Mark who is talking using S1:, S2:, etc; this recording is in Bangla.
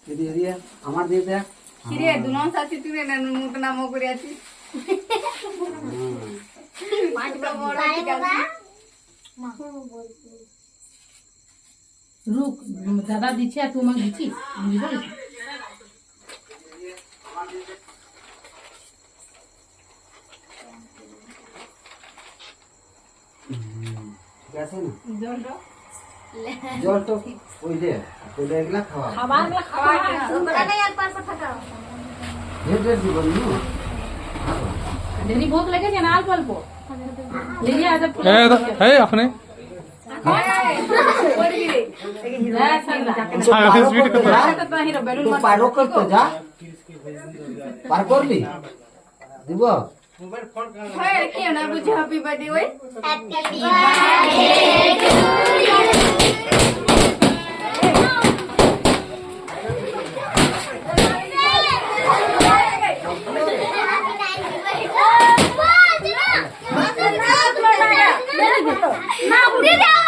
S1: এদিকে আমার দিয়ে দেখ
S2: কিরে দুলন সাথে তুই না মুখ নাম করে আছিস পাঁচটা বড়
S3: रुक दादा दीछे तू मग दीछी बुझल
S1: গেছে না জল তো ওই দে এগুলা খাওয়া
S3: खावा
S1: ঢের জীবন নো
S3: जनी भूख लगे जे ना अल्प अल्प ले आ जब
S4: है अपने
S1: তো পারো করতে যা পার করলি দিব
S2: হয় কি না বুঝে হ্যাপি বার্থডে ওই
S5: না